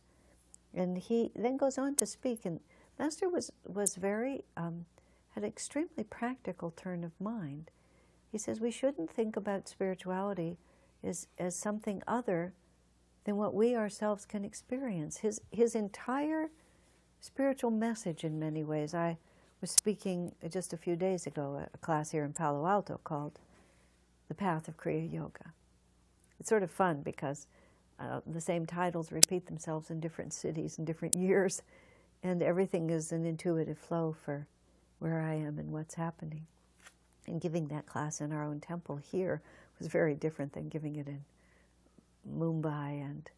And he then goes on to speak, and Master was very, had an extremely practical turn of mind. He says we shouldn't think about spirituality as something other than what we ourselves can experience. His entire spiritual message, in many ways, I was speaking just a few days ago at a class here in Palo Alto called The Path of Kriya Yoga. It's sort of fun because the same titles repeat themselves in different cities and different years, and everything is an intuitive flow for where I am and what's happening. And giving that class in our own temple here was very different than giving it in Mumbai and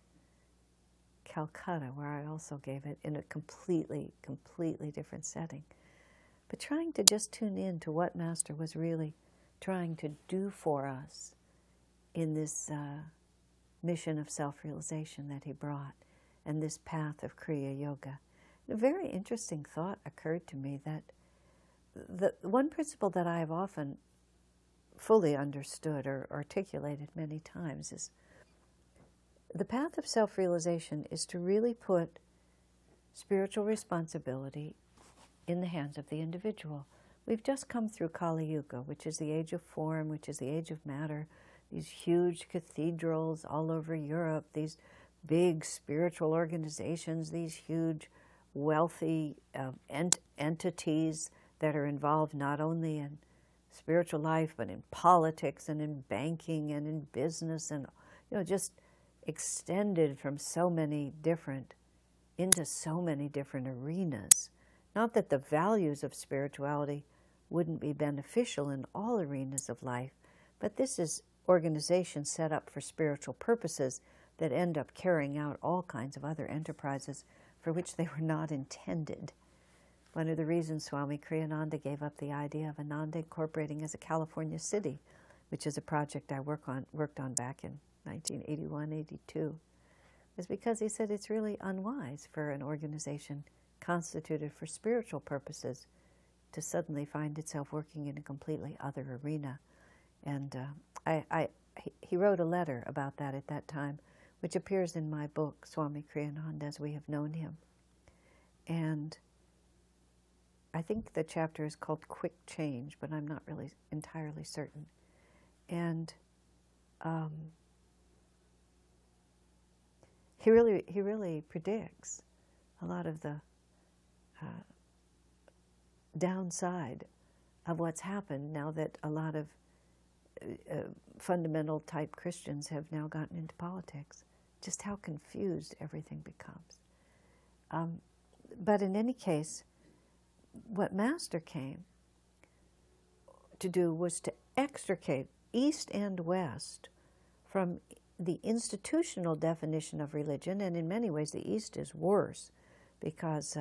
Calcutta, where I also gave it in a completely different setting. But trying to just tune in to what Master was really trying to do for us in this mission of self-realization that he brought, and this path of Kriya Yoga. A very interesting thought occurred to me that the one principle that I have often fully understood or articulated many times is the path of self-realization is to really put spiritual responsibility in the hands of the individual. We've just come through Kali Yuga, which is the age of form, which is the age of matter, these huge cathedrals all over Europe, these big spiritual organizations, these huge wealthy entities that are involved not only in spiritual life, but in politics and in banking and in business, and just extended from into so many different arenas. Not that the values of spirituality wouldn't be beneficial in all arenas of life, but this is organizations set up for spiritual purposes that end up carrying out all kinds of other enterprises for which they were not intended. One of the reasons Swami Kriyananda gave up the idea of Ananda incorporating as a California city, which is a project I worked on back in 1981-82, is because he said it's really unwise for an organization constituted for spiritual purposes to suddenly find itself working in a completely other arena. And he wrote a letter about that at that time, which appears in my book, Swami Kriyananda as We Have Known Him. And I think the chapter is called Quick Change, but I'm not really entirely certain. And he really predicts a lot of the downside of what's happened now that a lot of fundamental type Christians have now gotten into politics, just how confused everything becomes. But in any case, what Master came to do was to extricate East and West from the institutional definition of religion, and in many ways the East is worse because,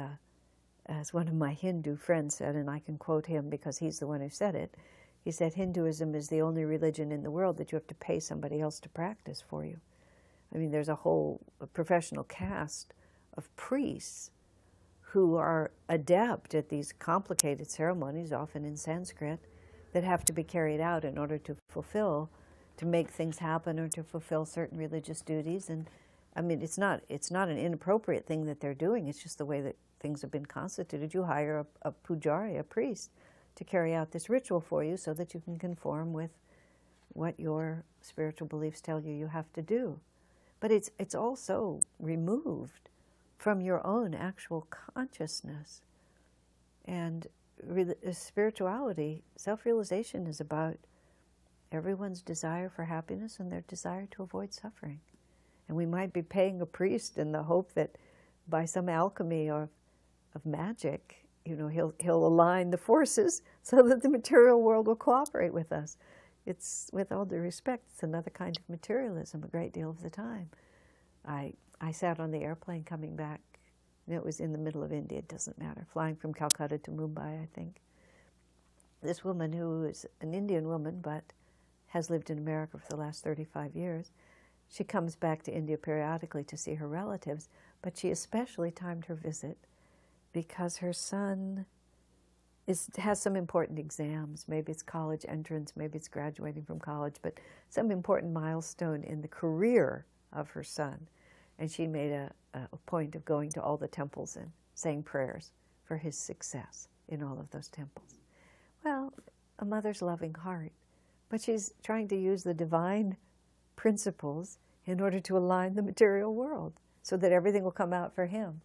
as one of my Hindu friends said, and I can quote him because he's the one who said it, he said, Hinduism is the only religion in the world that you have to pay somebody else to practice for you. I mean, there's a whole professional caste of priests who are adept at these complicated ceremonies, often in Sanskrit, that have to be carried out in order to make things happen or to fulfill certain religious duties. And I mean, it's not an inappropriate thing that they're doing. It's just the way that things have been constituted. You hire a pujari, a priest, to carry out this ritual for you so that you can conform with what your spiritual beliefs tell you you have to do. But it's also removed from your own actual consciousness. And spirituality, self-realization, is about everyone's desire for happiness and their desire to avoid suffering. And we might be paying a priest in the hope that by some alchemy or of magic, he'll align the forces so that the material world will cooperate with us. It's, with all due respect, it's another kind of materialism a great deal of the time. I sat on the airplane coming back, and it was in the middle of India, it doesn't matter, flying from Calcutta to Mumbai, I think. This woman, who is an Indian woman but has lived in America for the last 35 years, she comes back to India periodically to see her relatives, but she especially timed her visit because her son has some important exams. Maybe it's college entrance, maybe it's graduating from college, but some important milestone in the career of her son. And she made a point of going to all the temples and saying prayers for his success in all of those temples. Well, a mother's loving heart, but she's trying to use the divine principles in order to align the material world so that everything will come out for him.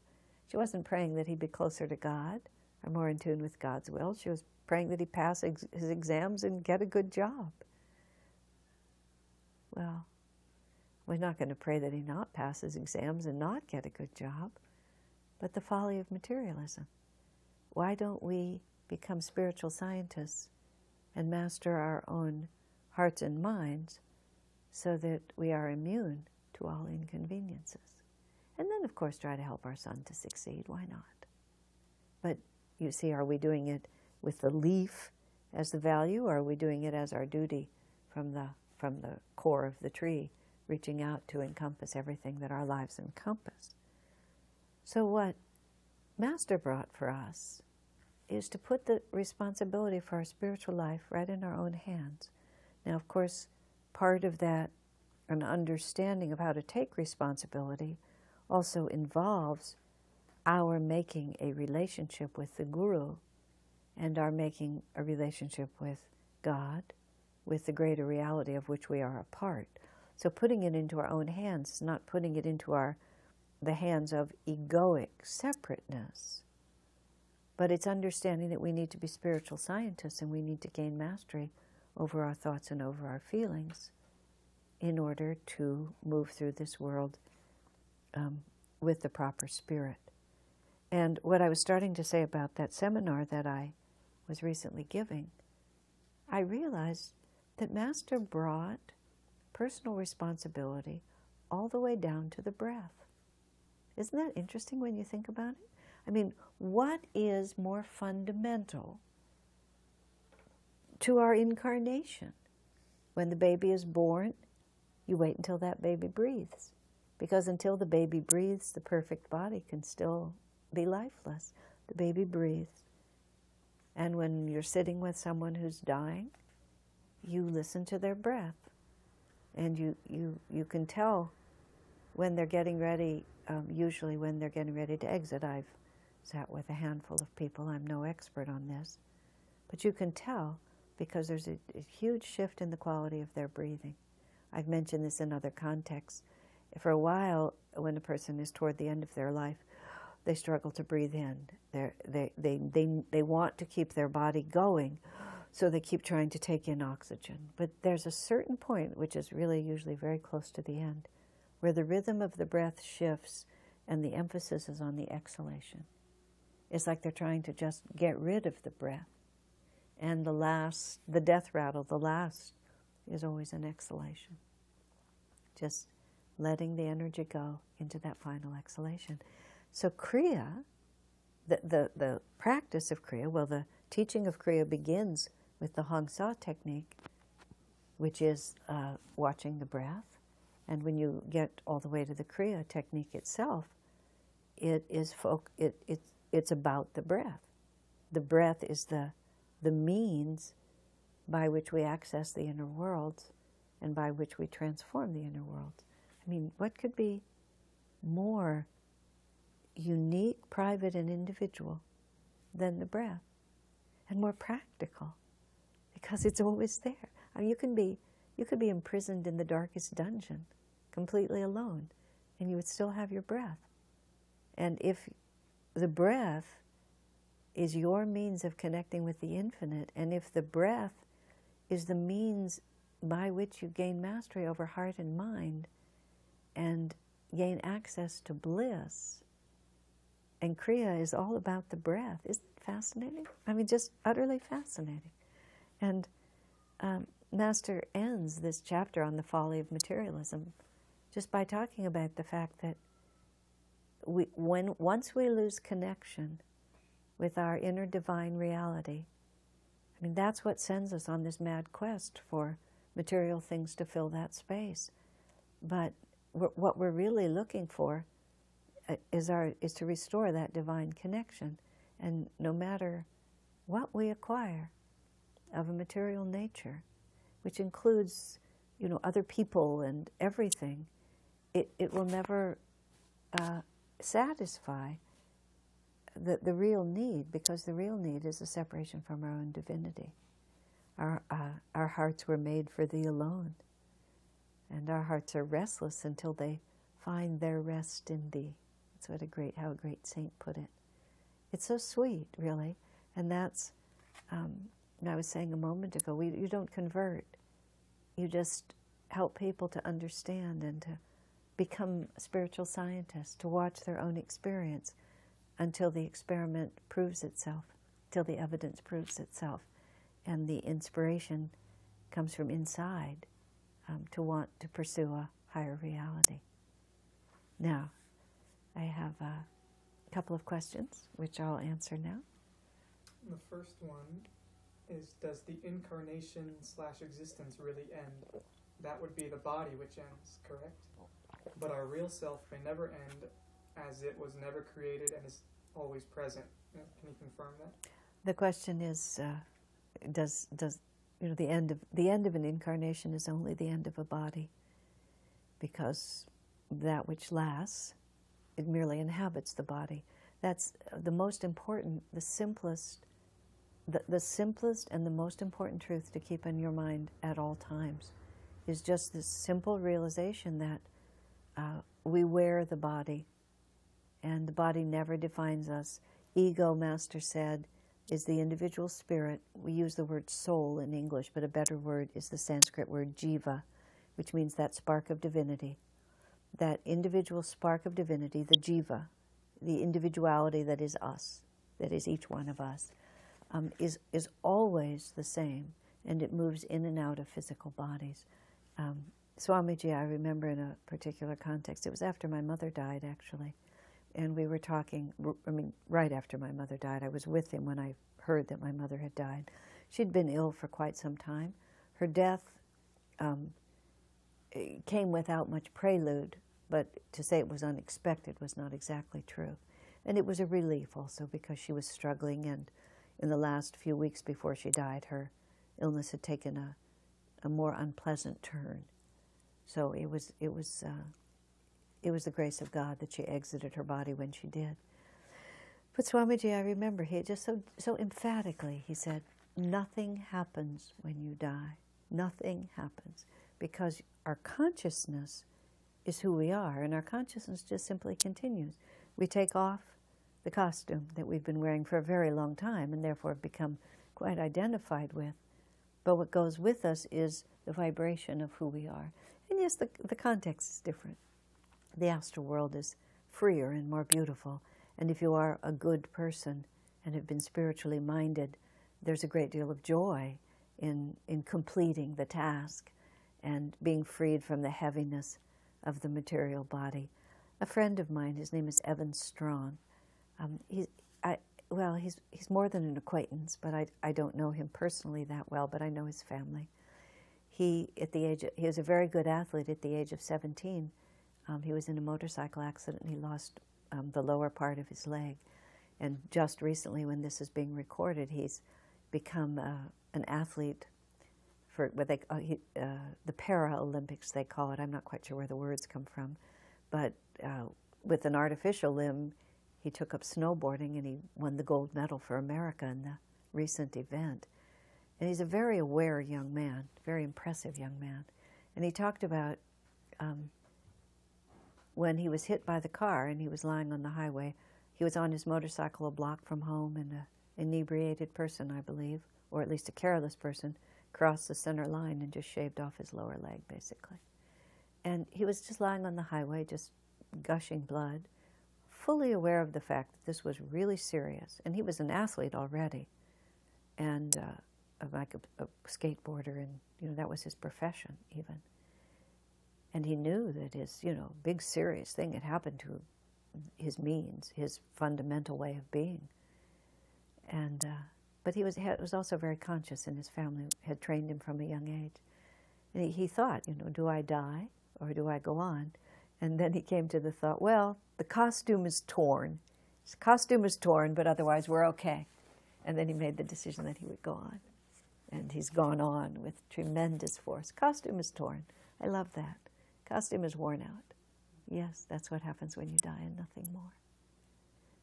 She wasn't praying that he'd be closer to God or more in tune with God's will. She was praying that he pass his exams and get a good job. Well, we're not going to pray that he not pass his exams and not get a good job, but the folly of materialism. Why don't we become spiritual scientists and master our own hearts and minds so that we are immune to all inconveniences? And then, of course, try to help our son to succeed. Why not? But you see, are we doing it with the leaf as the value, or are we doing it as our duty from the core of the tree, reaching out to encompass everything that our lives encompass? So what Master brought for us is to put the responsibility for our spiritual life right in our own hands. Now, of course, part of that, an understanding of how to take responsibility, also involves our making a relationship with the Guru and our making a relationship with God, with the greater reality of which we are a part. So putting it into our own hands is not putting it into the hands of egoic separateness, but it's understanding that we need to be spiritual scientists and we need to gain mastery over our thoughts and over our feelings in order to move through this world with the proper spirit. And what I was starting to say about that seminar that I was recently giving, I realized that Master brought personal responsibility all the way down to the breath. Isn't that interesting when you think about it? I mean, what is more fundamental to our incarnation? When the baby is born, you wait until that baby breathes. Because until the baby breathes, the perfect body can still be lifeless. The baby breathes. And when you're sitting with someone who's dying, you listen to their breath. And you can tell when they're getting ready, usually when they're getting ready to exit. I've sat with a handful of people. I'm no expert on this. But you can tell because there's a huge shift in the quality of their breathing. I've mentioned this in other contexts. For a while, when a person is toward the end of their life, they struggle to breathe in. They want to keep their body going, so they keep trying to take in oxygen. But there's a certain point, which is really usually very close to the end, where the rhythm of the breath shifts and the emphasis is on the exhalation. It's like they're trying to just get rid of the breath. And the death rattle, the last, is always an exhalation. Just letting the energy go into that final exhalation. So Kriya, the practice of Kriya, well, the teaching of Kriya begins with the Hong Sa technique, which is watching the breath. And when you get all the way to the Kriya technique itself, it's about the breath. The breath is the means by which we access the inner worlds and by which we transform the inner worlds. I mean, what could be more unique, private, and individual than the breath? and more practical, because it's always there. I mean, you could be imprisoned in the darkest dungeon, completely alone, and you would still have your breath. And if the breath is your means of connecting with the infinite, and if the breath is the means by which you gain mastery over heart and mind and gain access to bliss, and Kriya is all about the breath. Isn't it fascinating? I mean, just utterly fascinating. And Master ends this chapter on the folly of materialism just by talking about the fact that once we lose connection with our inner divine reality, I mean, that's what sends us on this mad quest for material things to fill that space. But what we're really looking for is to restore that divine connection. And no matter what we acquire of a material nature, which includes, other people and everything, it will never satisfy the real need, because the real need is a separation from our own divinity. Our hearts were made for Thee alone, and our hearts are restless until they find their rest in Thee. That's how a great saint put it. It's so sweet, really, and that's. I was saying a moment ago, you don't convert. You just help people to understand and to become spiritual scientists, to watch their own experience until the experiment proves itself, till the evidence proves itself, and the inspiration comes from inside to want to pursue a higher reality. Now, I have a couple of questions, which I'll answer now. The first one is, does the incarnation/existence really end? That would be the body which ends, correct? But our real self may never end, as it was never created and is always present. Can you confirm that? The question is, does the end of an incarnation is only the end of a body, because that which lasts, it merely inhabits the body. That's the most important, the simplest and the most important truth to keep in your mind at all times, is just this simple realization that we wear the body, and the body never defines us. Ego, Master said, is the individual spirit. We use the word soul in English, but a better word is the Sanskrit word jiva, which means that spark of divinity. That individual spark of divinity, the jiva, the individuality that is us, that is each one of us, is always the same, and it moves in and out of physical bodies. Swamiji, I remember in a particular context, it was after my mother died, actually, and we were talking, right after my mother died. I was with him when I heard that my mother had died. She'd been ill for quite some time. Her death came without much prelude, but to say it was unexpected was not exactly true. And it was a relief also, because she was struggling, and in the last few weeks before she died, her illness had taken a more unpleasant turn. So it was the grace of God that she exited her body when she did. But Swamiji, I remember, he just so emphatically, he said, nothing happens when you die. Nothing happens, because our consciousness is who we are, and our consciousness just simply continues. We take off the costume that we've been wearing for a very long time, and therefore have become quite identified with. But what goes with us is the vibration of who we are. And yes, the context is different. The astral world is freer and more beautiful. And if you are a good person and have been spiritually minded, there's a great deal of joy in completing the task and being freed from the heaviness of the material body. A friend of mine, his name is Evan Strawn. He's more than an acquaintance, but I don't know him personally that well, but I know his family. He was a very good athlete at the age of 17. He was in a motorcycle accident, and he lost the lower part of his leg. And just recently, when this is being recorded, he's become an athlete for what the Paralympics, they call it. I'm not quite sure where the words come from. But with an artificial limb, he took up snowboarding, and he won the gold medal for America in the recent event. And he's a very aware young man, very impressive young man. And he talked about when he was hit by the car and he was lying on the highway. He was on his motorcycle a block from home, and an inebriated person, I believe, or at least a careless person, crossed the center line and just shaved off his lower leg, basically. And he was just lying on the highway, just gushing blood, fully aware of the fact that this was really serious. And he was an athlete already, and like a skateboarder, and that was his profession even. And he knew that his big serious thing had happened to his means, his fundamental way of being. And but he was also very conscious, and his family had trained him from a young age. And he thought, do I die or do I go on? And then he came to the thought, well, the costume is torn. His costume is torn, but otherwise we're okay. And then he made the decision that he would go on. And he's gone on with tremendous force. Costume is torn. I love that. Costume is worn out. Yes, that's what happens when you die and nothing more.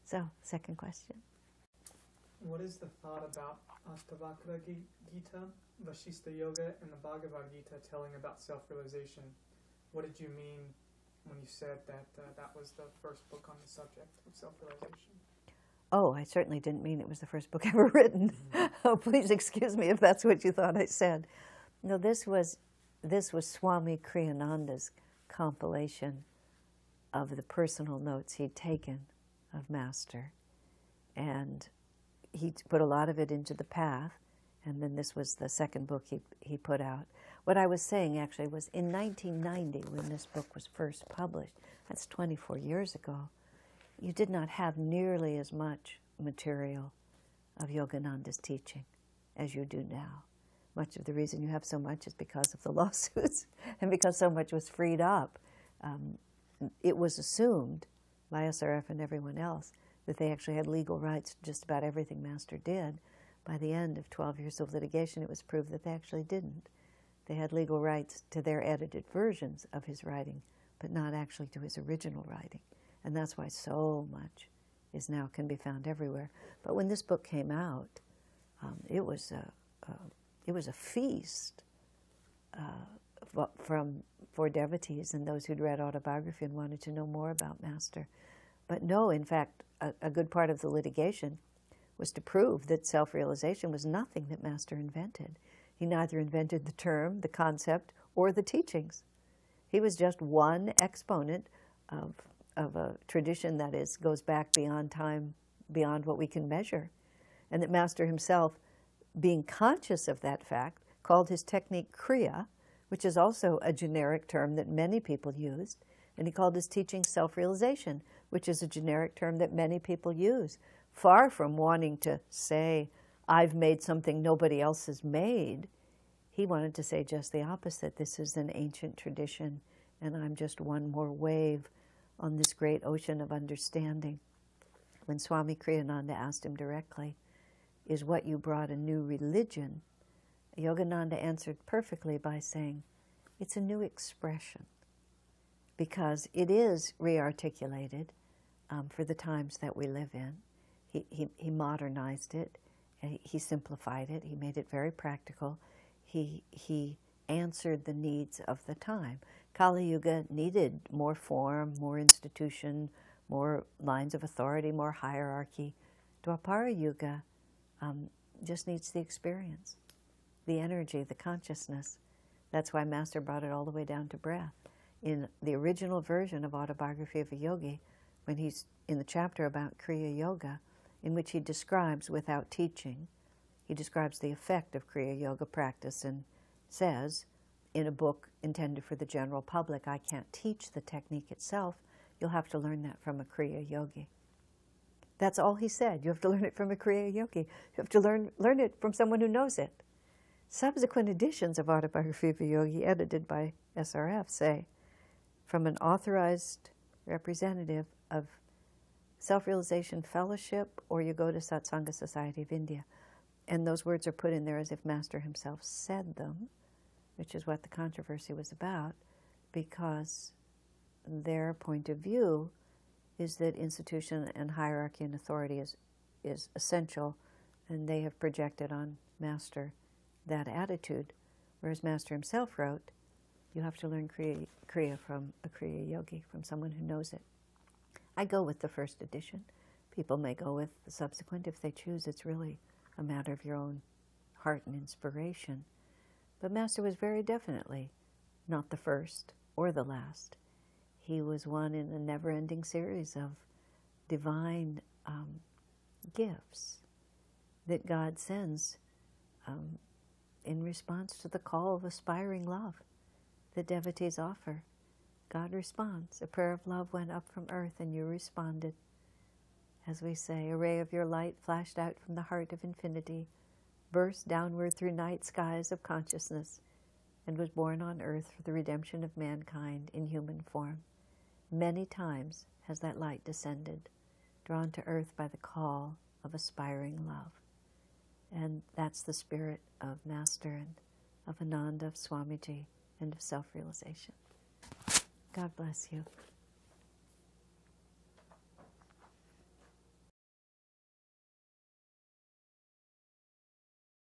So, second question. What is the thought about Ashtavakra Gita, Vashista Yoga, and the Bhagavad Gita telling about self-realization? What did you mean when you said that that was the first book on the subject of self-realization? Oh, I certainly didn't mean it was the first book ever written. Oh, please excuse me if that's what you thought I said. No, this was Swami Kriyananda's compilation of the personal notes he'd taken of Master. And he put a lot of it into the path, and then this was the second book he put out. What I was saying actually was in 1990, when this book was first published, that's 24 years ago, you did not have nearly as much material of Yogananda's teaching as you do now. Much of the reason you have so much is because of the lawsuits and because so much was freed up. It was assumed by SRF and everyone else that they actually had legal rights to just about everything Master did. By the end of 12 years of litigation, it was proved that they actually didn't. They had legal rights to their edited versions of his writing, but not actually to his original writing. And that's why so much can be found everywhere. But when this book came out, it was a feast for devotees and those who'd read autobiography and wanted to know more about Master. But no, in fact, a good part of the litigation was to prove that self-realization was nothing that Master invented. He neither invented the term, the concept, or the teachings. He was just one exponent of a tradition that goes back beyond time, beyond what we can measure. And that Master himself, being conscious of that fact, called his technique Kriya, which is also a generic term that many people used, and he called his teaching self-realization, which is a generic term that many people use. Far from wanting to say, I've made something nobody else has made, he wanted to say just the opposite. This is an ancient tradition, and I'm just one more wave on this great ocean of understanding. When Swami Kriyananda asked him directly, is what you brought a new religion? Yogananda answered perfectly by saying, it's a new expression, because it is re-articulated for the times that we live in. He modernized it, he simplified it, he made it very practical. He answered the needs of the time. Kali Yuga needed more form, more institution, more lines of authority, more hierarchy. Dwapara Yuga just needs the experience, the energy, the consciousness. That's why Master brought it all the way down to breath. In the original version of Autobiography of a Yogi, when he's in the chapter about Kriya Yoga, in which he describes without teaching, he describes the effect of Kriya Yoga practice and says, in a book intended for the general public, I can't teach the technique itself, you'll have to learn that from a Kriya Yogi. That's all he said. You have to learn it from a Kriya Yogi. You have to learn it from someone who knows it. Subsequent editions of Autobiography of a Yogi, edited by SRF, say, from an authorized representative of Self-Realization Fellowship, or you go to Satsanga Society of India. And those words are put in there as if Master himself said them, which is what the controversy was about, because their point of view is that institution and hierarchy and authority is essential and they have projected on Master that attitude. Whereas Master himself wrote, you have to learn Kriya from a Kriya yogi, from someone who knows it. I go with the first edition. People may go with the subsequent if they choose. It's really a matter of your own heart and inspiration. But Master was very definitely not the first or the last. He was one in a never-ending series of divine gifts that God sends in response to the call of aspiring love that devotees offer. God responds. A prayer of love went up from earth and you responded. As we say, a ray of your light flashed out from the heart of infinity, burst downward through night skies of consciousness, and was born on earth for the redemption of mankind in human form. Many times has that light descended, drawn to earth by the call of aspiring love. And that's the spirit of Master and of Ananda, of Swamiji, and of self-realization. God bless you.